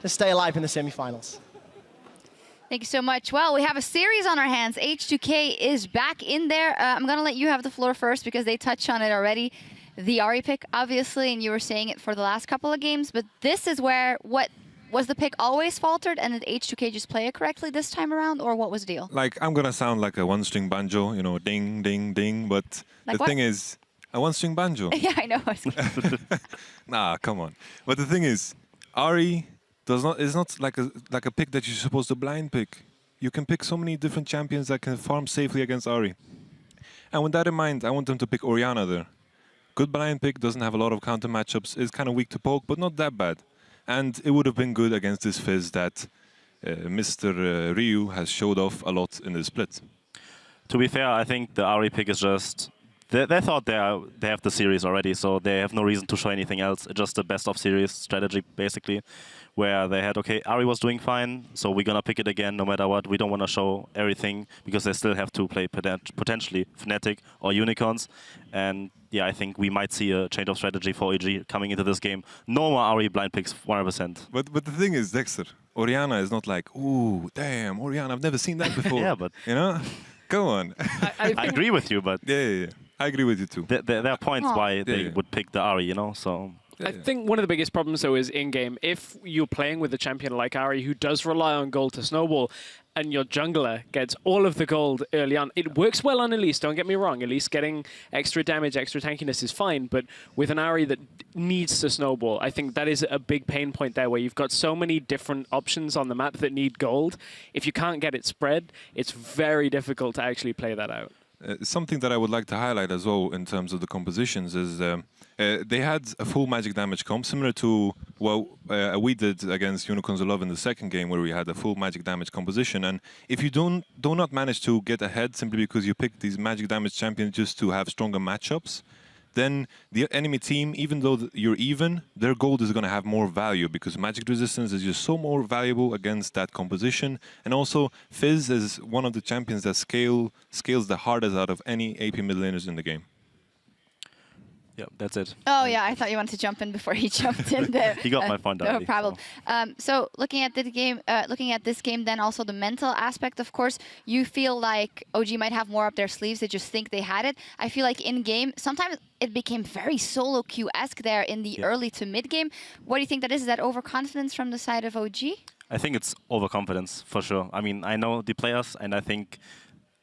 to stay alive in the semifinals. Thank you so much. Well, we have a series on our hands. H2K is back in there. I'm going to let you have the floor first because they touched on it already. The Ahri pick, obviously, and you were saying it for the last couple of games, but this is where, what was the pick always faltered, and did H2K just play it correctly this time around, or what was the deal? Like, I'm going to sound like a one-string banjo, you know, ding, ding, ding, but like the thing is, a one-string banjo. Yeah, I know. Nah, come on. But the thing is, Ahri is not like a pick that you're supposed to blind pick. You can pick so many different champions that can farm safely against Ahri. And with that in mind, I want them to pick Orianna there. Good blind pick, doesn't have a lot of counter matchups, is kind of weak to poke, but not that bad. And it would have been good against this Fizz that Mr. Ryu has showed off a lot in the split. To be fair, I think the Ahri pick is just... They thought they have the series already, so they have no reason to show anything else. It's just the best of series strategy, basically, where they had, okay, Ahri was doing fine, so we're going to pick it again no matter what. We don't want to show everything because they still have to play potentially Fnatic or Unicorns. And yeah, I think we might see a change of strategy for EG coming into this game. No more Ahri blind picks, 100%. But the thing is, Dexter, Orianna is not like, ooh, damn, Orianna, I've never seen that before. Yeah, but... You know? Come on. I agree with you, but... Yeah. I agree with you too. There are points why they would pick the Ahri, you know, so... I think one of the biggest problems, though, is in-game. If you're playing with a champion like Ahri, who does rely on gold to snowball, and your jungler gets all of the gold early on, it works well on Elise, don't get me wrong. Elise getting extra damage, extra tankiness is fine, but with an Ahri that needs to snowball, I think that is a big pain point there, where you've got so many different options on the map that need gold. If you can't get it spread, it's very difficult to actually play that out. Something that I would like to highlight as well in terms of the compositions is they had a full magic damage comp, similar to what we did against Unicorns of Love in the second game, where we had a full magic damage composition. And if you do not manage to get ahead simply because you pick these magic damage champions just to have stronger matchups, then the enemy team, even though you're even, their gold is going to have more value because magic resistance is just so more valuable against that composition. And also, Fizz is one of the champions that scales the hardest out of any AP mid laners in the game. Yeah, that's it. Oh, yeah, I thought you wanted to jump in before he jumped in there. He got my point already. No problem. So looking at this game, then also the mental aspect, of course, you feel like OG might have more up their sleeves. They just think they had it. I feel like in-game, sometimes it became very solo queue-esque there in the early to mid-game. What do you think that is? Is that overconfidence from the side of OG? I think it's overconfidence, for sure. I mean, I know the players, and I think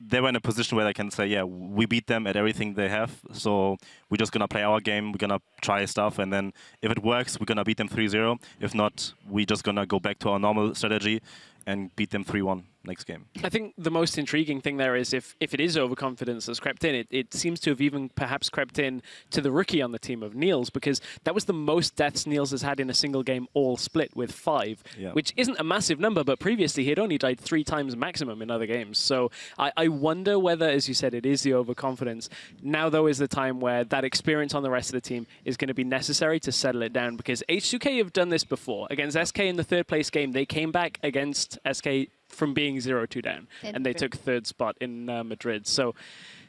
they were in a position where they can say, yeah, we beat them at everything they have, so we're just going to play our game, we're going to try stuff, and then if it works, we're going to beat them 3-0. If not, we're just going to go back to our normal strategy and beat them 3-1 next game. I think the most intriguing thing there is if it is overconfidence that's crept in, it seems to have even perhaps crept in to the rookie on the team of Niels, because that was the most deaths Niels has had in a single game all split with 5, which isn't a massive number, but previously he had only died 3 times maximum in other games. So I wonder whether, as you said, it is the overconfidence. Now, though, is the time where that experience on the rest of the team is going to be necessary to settle it down, because H2K have done this before. Against SK in the 3rd place game, they came back against SK from being 0-2 down, and they took 3rd spot in Madrid. So,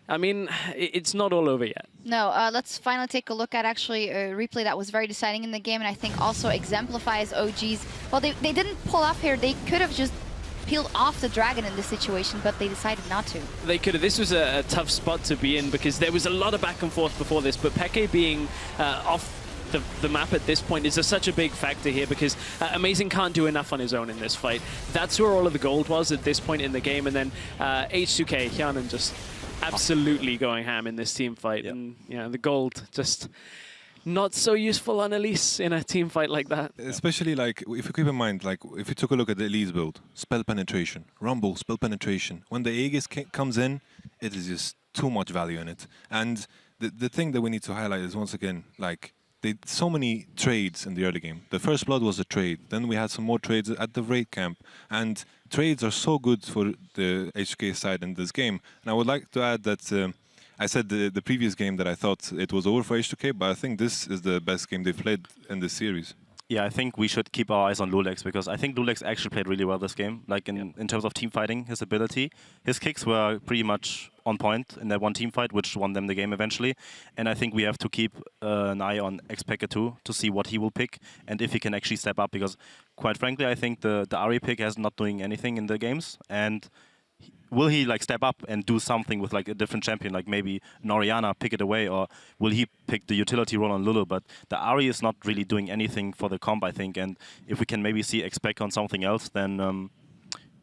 I mean, it's not all over yet. No, let's finally take a look at actually a replay that was very deciding in the game, and I think also exemplifies OG's. Well, they didn't pull off here. They could have just peeled off the dragon in this situation, but they decided not to. They could have. This was a tough spot to be in because there was a lot of back and forth before this, but Peke being off the map at this point is such a big factor here, because Amazing can't do enough on his own in this fight. That's where all of the gold was at this point in the game, and then H2K, Hyanan just absolutely going ham in this team fight, and the gold just not so useful on Elise in a team fight like that. Especially like, if you keep in mind, like if you took a look at the Elise build, spell penetration, rumble, spell penetration. When the Aegis comes in, it is just too much value in it. And the thing that we need to highlight is, once again, like, so many trades in the early game. The first blood was a trade. Then we had some more trades at the raid camp. And trades are so good for the H2K side in this game. And I would like to add that I said the previous game that I thought it was over for H2K, but I think this is the best game they've played in this series. Yeah, I think we should keep our eyes on Lulex because I think Lulex actually played really well this game. Like in terms of team fighting, his ability, his kicks were pretty much on point in that one team fight, which won them the game eventually. And I think we have to keep an eye on X-Packer too to see what he will pick and if he can actually step up. Because quite frankly, I think the Ari pick has not doing anything in the games. And will he like step up and do something with like a different champion, like maybe an Orianna, pick it away, or will he pick the utility role on Lulu? But the Ari is not really doing anything for the comp, I think. And if we can maybe see expect on something else, then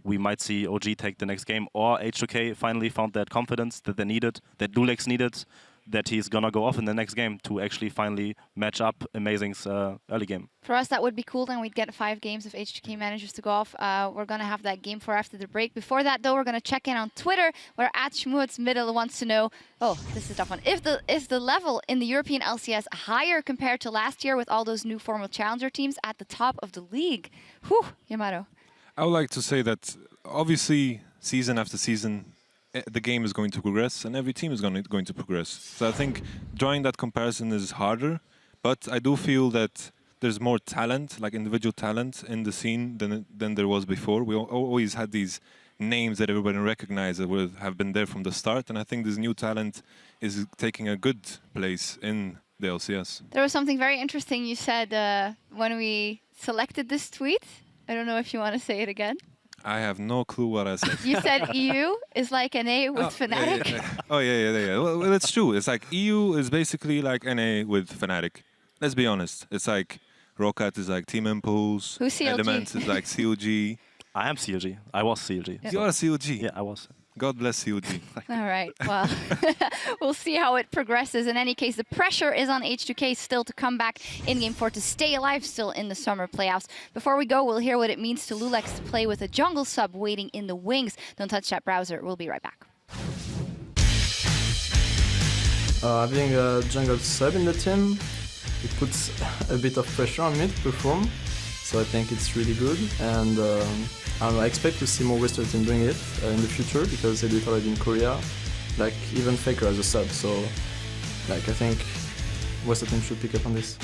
we might see OG take the next game, or H2K finally found that confidence that they needed, that Lulex needed, that he's gonna go off in the next game to actually finally match up Amazing's early game. For us, that would be cool. Then we'd get 5 games if H2K manages to go off. We're going to have that game for after the break. Before that, though, we're going to check in on Twitter, where @Schmutzmiddle wants to know, oh, this is a tough one. Is the level in the European LCS higher compared to last year with all those new formal challenger teams at the top of the league? Whew, Yamato. I would like to say that obviously season after season, the game is going to progress and every team is going to progress. So I think drawing that comparison is harder, but I do feel that there's more talent, like individual talent in the scene than there was before. We always had these names that everybody recognized that have been there from the start, and I think this new talent is taking a good place in the LCS. There was something very interesting you said when we selected this tweet. I don't know if you want to say it again. I have no clue what I said. You said EU is like NA with Fnatic. Yeah. Well, it's true. It's like EU is basically like NA with Fnatic. Let's be honest. It's like Rocket is like Team Impulse. Who's CLG? Elements is like CLG. I am CLG. I was CLG. Yeah. You are CLG? Yeah, I was. God bless CLG. All right, well, we'll see how it progresses. In any case, the pressure is on H2K still to come back in Game 4 to stay alive still in the summer playoffs. Before we go, we'll hear what it means to Lulex to play with a jungle sub waiting in the wings. Don't touch that browser. We'll be right back. Having a jungle sub in the team, it puts a bit of pressure on me to perform. So I think it's really good, and I expect to see more Western team doing it in the future because they do it already in Korea, like even Faker as a sub. So, like I think Western team should pick up on this.